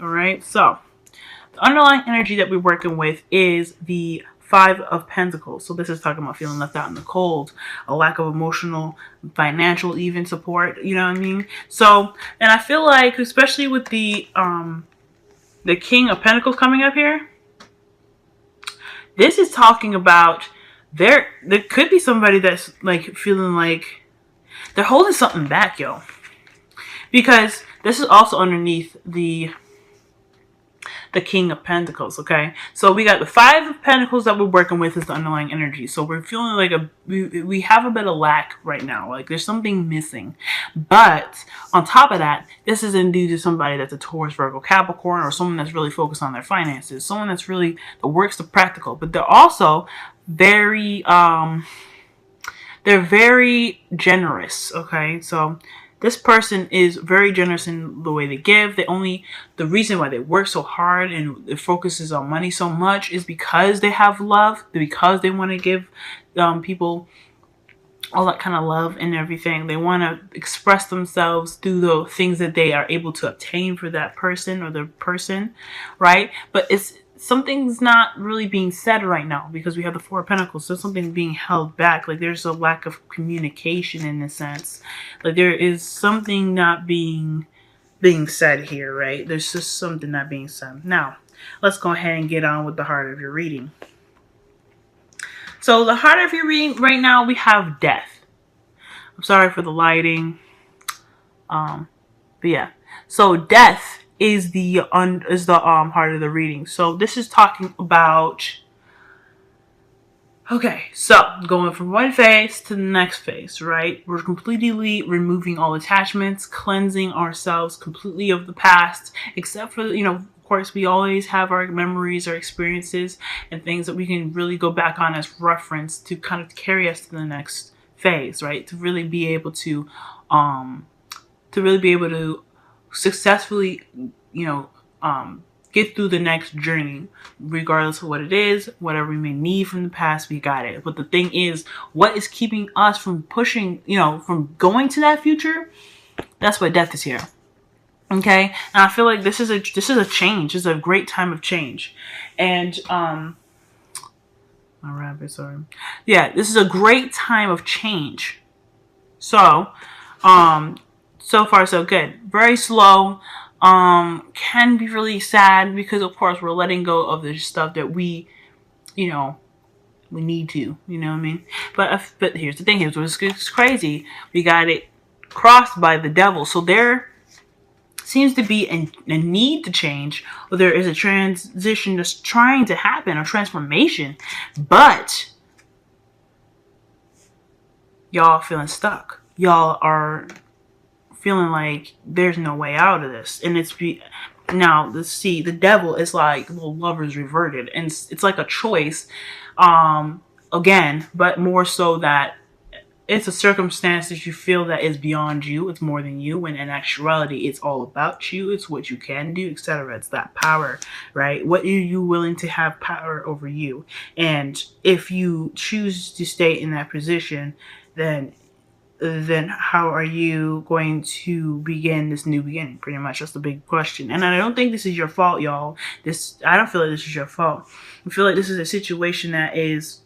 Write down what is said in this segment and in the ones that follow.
All right. So the underlying energy that we're working with is the Five of Pentacles. So this is talking about feeling left out in the cold, a lack of emotional, financial, even support. You know what I mean? So, and I feel like, especially with the King of Pentacles coming up here, this is talking about there could be somebody that's like feeling like they're holding something back, yo. Because this is also underneath the King of Pentacles, okay? So we got the Five of Pentacles that we're working with is the underlying energy. So we're feeling like we have a bit of lack right now. Like there's something missing. But on top of that, this is indeed to somebody that's a Taurus, Virgo, Capricorn, or someone that's really focused on their finances. Someone that's really that works the practical. But they're also very they're very generous, okay? So this person is very generous in the way they give. The reason why they work so hard and it focuses on money so much is because they have love, because they want to give people all that kind of love and everything. They want to express themselves through the things that they are able to obtain for that person or the person, right? But something's not really being said right now because we have the Four of Pentacles. So something's being held back. Like there's a lack of communication in a sense. Like there is something not being said here, right? There's just something not being said. Now, let's go ahead and get on with the heart of your reading. So the heart of your reading right now, we have death. I'm sorry for the lighting. But yeah. So death is the heart of the reading. So this is talking about, okay, so going from one phase to the next phase, right? We're completely removing all attachments, cleansing ourselves completely of the past, except for, of course, we always have our memories, our experiences, and things that we can really go back on as reference to kind of carry us to the next phase, right? To really be able to successfully, get through the next journey, regardless of what it is, whatever we may need from the past, we got it. But the thing is, what is keeping us from pushing, from going to that future? That's why death is here. Okay, and I feel like this is a change. This is a great time of change, and my rabbit, sorry. Yeah, this is a great time of change. So, so far so good. Very slow. Can be really sad because of course we're letting go of the stuff that we need to, you know what I mean? But here's the thing, here's what's crazy. We got it crossed by the devil. So there seems to be a need to change, or there is a transition that's trying to happen, a transformation, but y'all feeling stuck. Y'all are feeling like there's no way out of this. And now the devil is like the lovers reverted, and it's like a choice again, but more so that it's a circumstance that you feel that is beyond you, it's more than you, when in actuality it's all about you, it's what you can do, etc. It's that power, right? What are you willing to have power over you? And if you choose to stay in that position, then how are you going to begin this new beginning? Pretty much, that's the big question. And I don't think this is your fault, y'all. I don't feel like this is your fault. I feel like this is a situation that it's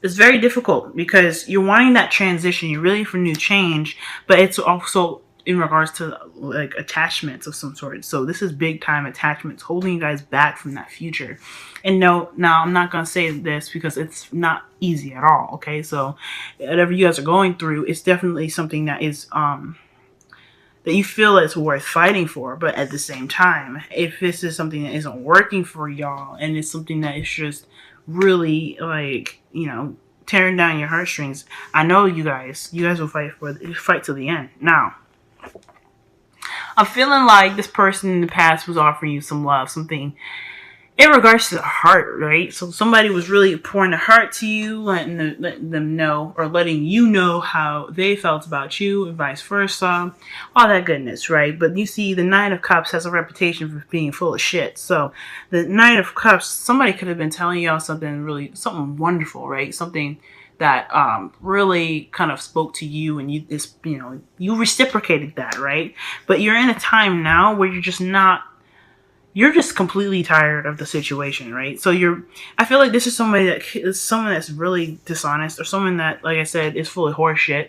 very difficult because you're wanting that transition. You're ready for new change, but it's also in regards to like attachments of some sort. So this is big time attachments holding you guys back from that future. And no, now I'm not going to say this because it's not easy at all. Okay. So whatever you guys are going through, it's definitely something that is, that you feel it's worth fighting for. But at the same time, if this is something that isn't working for y'all and it's something that is just really like, tearing down your heartstrings, I know you guys will fight to the end. Now, I'm feeling like this person in the past was offering you some love, something in regards to the heart, right? So somebody was really pouring the heart to you, letting them know, or letting you know how they felt about you, and vice versa, all that goodness, right? But you see, the Nine of Cups has a reputation for being full of shit. So the Nine of Cups, somebody could have been telling y'all something wonderful, right? Something that really kind of spoke to you, and you reciprocated that, right? But you're in a time now where you're just not you're just completely tired of the situation, right? So I feel like this is someone that's really dishonest, or someone that, like I said, is full of horseshit.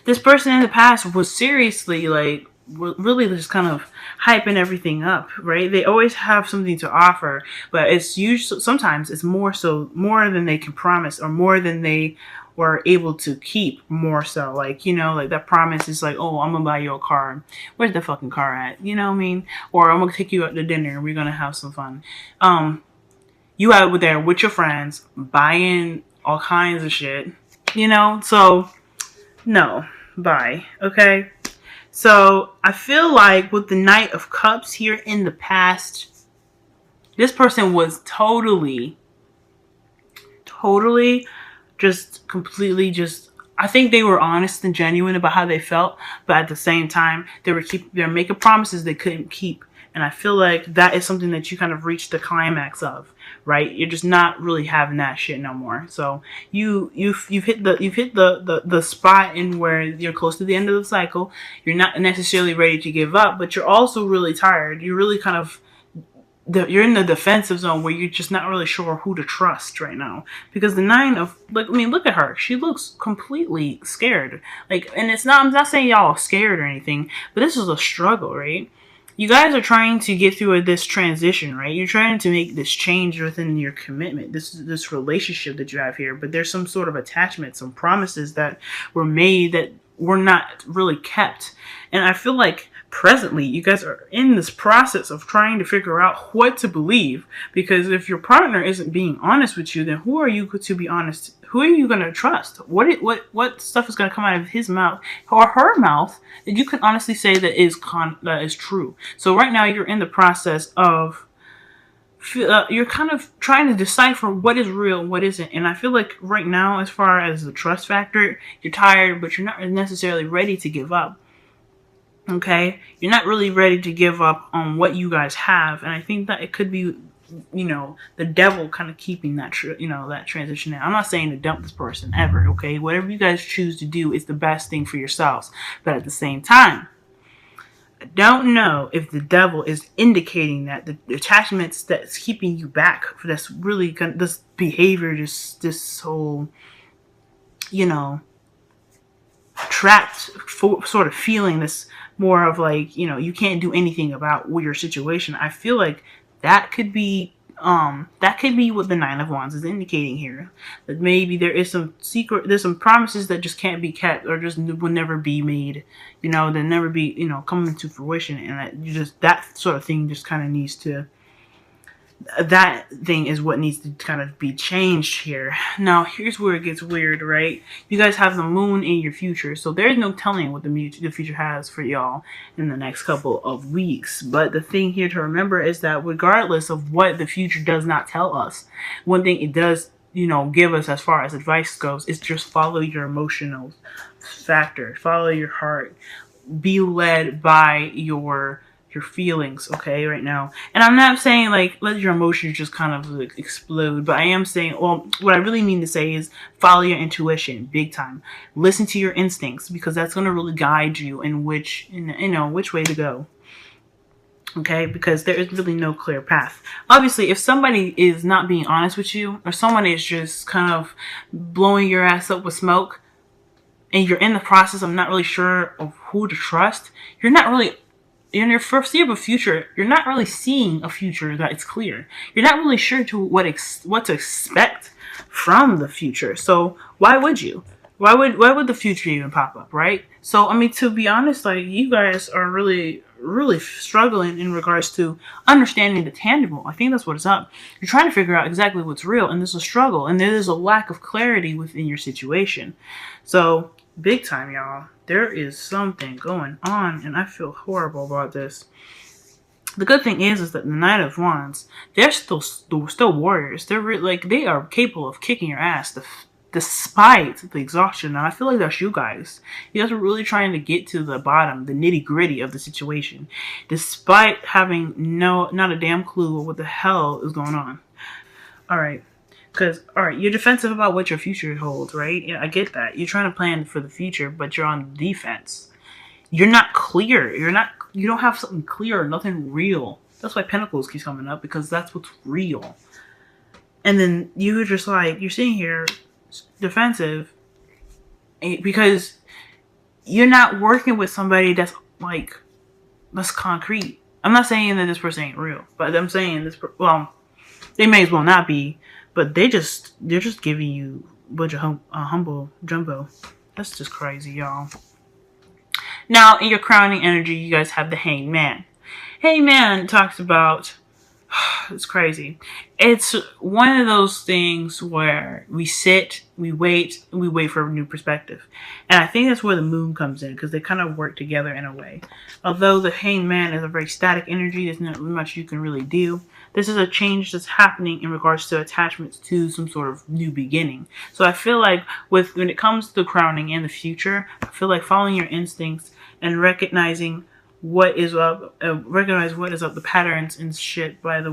This person in the past was seriously like really just kind of hyping everything up, right? They always have something to offer, but it's usually sometimes it's more than they can promise, or more than they were able to keep, more so. Like, like that promise is like, oh, I'm gonna buy you a car. Where's the fucking car at? You know what I mean? Or I'm gonna take you out to dinner and we're gonna have some fun. You out there with your friends buying all kinds of shit, so no, bye. Okay. So I feel like with the Knight of Cups here in the past, this person was totally just completely just, I think they were honest and genuine about how they felt, but at the same time, they're making promises they couldn't keep. And I feel like that is something that you kind of reach the climax of, right? You're just not really having that shit no more. So you've hit the spot in where you're close to the end of the cycle. You're not necessarily ready to give up, but you're also really tired. You're really kind of you're in the defensive zone where you're just not really sure who to trust right now, because the look at her. She looks completely scared. And I'm not saying y'all are scared or anything, but this is a struggle, right? You guys are trying to get through this transition, right? You're trying to make this change within your commitment, this relationship that you have here, but there's some sort of attachment, some promises that were made that were not really kept. And I feel like presently you guys are in this process of trying to figure out what to believe, because if your partner isn't being honest with you, then who are you to be honest? Who are you going to trust? What stuff is going to come out of his mouth or her mouth that you can honestly say that is true? So right now you're in the process of you're kind of trying to decipher what is real and what isn't. And I feel like right now, as far as the trust factor, you're tired, but you're not necessarily ready to give up. Okay, you're not really ready to give up on what you guys have, and I think that it could be, the devil kind of keeping that, that transition in. I'm not saying to dump this person ever. Okay, whatever you guys choose to do is the best thing for yourselves, but at the same time, I don't know if the devil is indicating that the attachments that's keeping you back, that's really this behavior, this whole, trapped sort of feeling, this more of like, you can't do anything about your situation. I feel like that could be what the Nine of Wands is indicating here. That maybe there's some promises that just can't be kept, or just will never be made. They'll never be, come into fruition, and that sort of thing just kind of needs to. That thing is what needs to kind of be changed here. Now, here's where it gets weird, right? You guys have the moon in your future, so there's no telling what the future has for y'all in the next couple of weeks. But the thing here to remember is that regardless of what the future does not tell us, one thing it does, give us as far as advice goes, is just follow your emotional factor, follow your heart, be led by your feelings, okay, right now. And I'm not saying like let your emotions just kind of like explode, but I am saying, well, what I really mean to say is follow your intuition big time. Listen to your instincts, because that's going to really guide you in which way to go. Okay, because there is really no clear path. Obviously, if somebody is not being honest with you, or someone is just kind of blowing your ass up with smoke, and you're in the process of not really sure of who to trust, you're not really in your foreseeable future, you're not really seeing a future that is clear. You're not really sure what to expect from the future. So why would you? Why would the future even pop up, right? So I mean, to be honest, like, you guys are really struggling in regards to understanding the tangible. I think that's what it's up. You're trying to figure out exactly what's real, and there's a struggle, and there is a lack of clarity within your situation. So big time, y'all. There is something going on, and I feel horrible about this. The good thing is that the Knight of Wands, they're still warriors. They are capable of kicking your ass despite the exhaustion. And I feel like that's you guys. You guys are really trying to get to the bottom, the nitty gritty of the situation, despite having not a damn clue of what the hell is going on. All right. Because, all right, you're defensive about what your future holds, right? Yeah, I get that. You're trying to plan for the future, but you're on defense. You're not clear. You're not you don't have something clear, nothing real. That's why Pentacles keeps coming up, because that's what's real. And then you're just like, you're sitting here defensive because you're not working with somebody that's like, that's concrete. I'm not saying that this person ain't real, but I'm saying this, well, they may as well not be, but they're just giving you a bunch of humble jumbo. That's just crazy, y'all. Now, in your crowning energy, you guys have the Hanged Man. Hanged Man talks about, it's crazy. It's one of those things where we sit, we wait for a new perspective. And I think that's where the moon comes in, because they kind of work together in a way. Although the Hanged Man is a very static energy, there's not much you can really do. This is a change that's happening in regards to attachments to some sort of new beginning. So I feel like when it comes to the crowning and the future, I feel like following your instincts and recognizing what is up, the patterns and shit by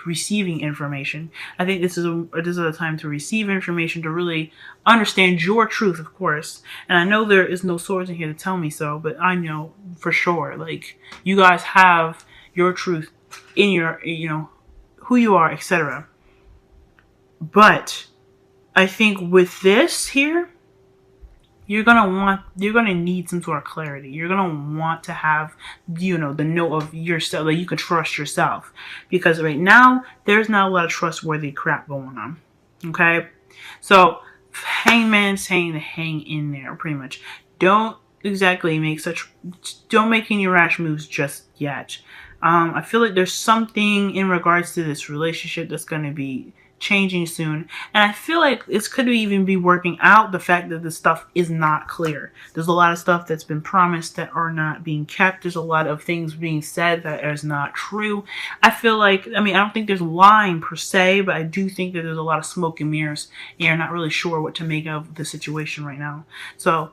receiving information. I think this is a time to receive information, to really understand your truth, of course. And I know there is no source in here to tell me so, but I know for sure, like, you guys have your truth in your, who you are, etc. But I think with this here, you're gonna need some sort of clarity. You're gonna want to have, the know of yourself, that you can trust yourself. Because right now, there's not a lot of trustworthy crap going on. Okay? So, Hangman's saying to hang in there, pretty much. Don't make any rash moves just yet. I feel like there's something in regards to this relationship that's going to be changing soon. And I feel like this could even be working out the fact that the stuff is not clear. There's a lot of stuff that's been promised that are not being kept. There's a lot of things being said that is not true. I feel like, I don't think there's lying per se, but I do think that there's a lot of smoke and mirrors, and you're not really sure what to make of the situation right now. So,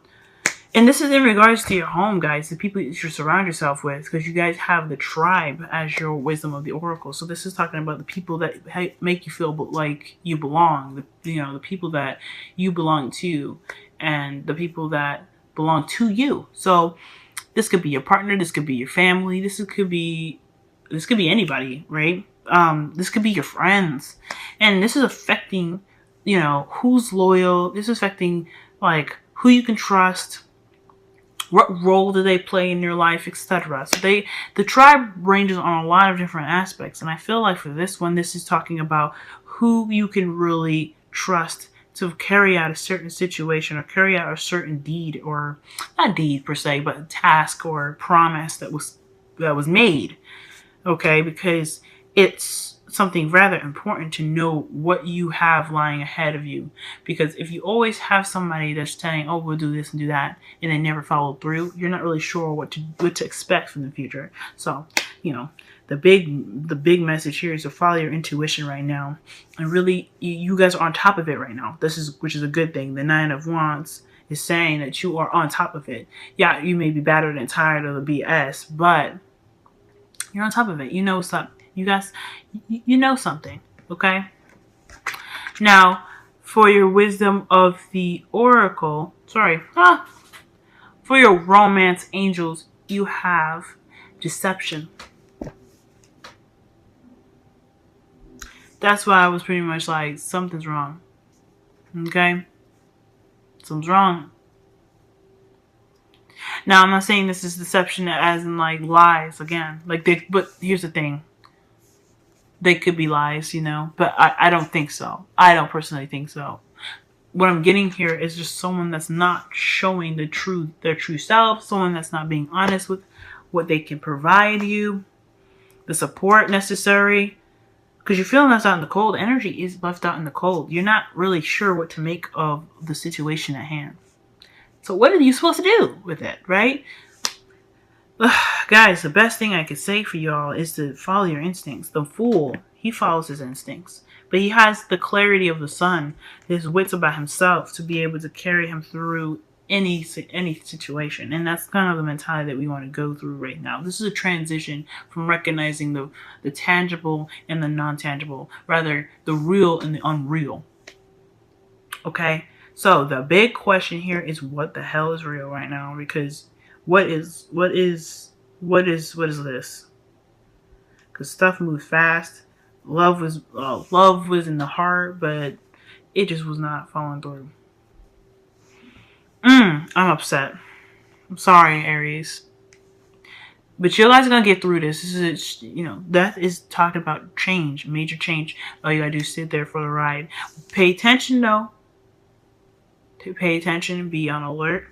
and this is in regards to your home, guys, the people that you surround yourself with, because you guys have the tribe as your wisdom of the oracle. So this is talking about the people that make you feel like you belong, the people that you belong to, and the people that belong to you. So this could be your partner, this could be your family, this could be anybody, right? This could be your friends, and this is affecting, who's loyal. This is affecting, like, who you can trust. What role do they play in your life, etc. So the tribe ranges on a lot of different aspects. And I feel like for this one, this is talking about who you can really trust to carry out a certain situation or carry out a certain deed, or not deed per se, but a task or promise that was made. Okay, because it's something rather important to know what you have lying ahead of you. Because if you always have somebody that's saying, oh, we'll do this and do that, and they never follow through, you're not really sure what to expect from the future. So, the big message here is to follow your intuition right now. And really, you guys are on top of it right now. Which is a good thing. The 9 of Wands is saying that you are on top of it. Yeah, you may be battered and tired of the BS, but you're on top of it. You know something. You guys, you know something, okay? Now, for your wisdom of the oracle, for your romance angels, you have deception. That's why I was pretty much like, something's wrong, okay? Something's wrong. Now, I'm not saying this is deception as in like lies again. But here's the thing. They could be lies, but I don't think so. I don't personally think so. What I'm getting here is just someone that's not showing their true self, someone that's not being honest with what they can provide you, the support necessary. Because you're feeling left out in the cold. Energy is left out in the cold. You're not really sure what to make of the situation at hand. So what are you supposed to do with it, right? Guys, the best thing I could say for y'all is to follow your instincts. The fool, he follows his instincts. But he has the clarity of the sun, his wits about himself, to be able to carry him through any situation. And that's kind of the mentality that we want to go through right now. This is a transition from recognizing the tangible and the non-tangible. Rather, the real and the unreal. Okay? So, the big question here is, what the hell is real right now? Because what is What is this? Because stuff moves fast. Love was in the heart, but it just was not following through. I'm upset. I'm sorry, Aries. But you guys are gonna get through this. This is, death is talking about change, major change. All you gotta do is sit there for the ride. Pay attention, though. To pay attention, be on alert.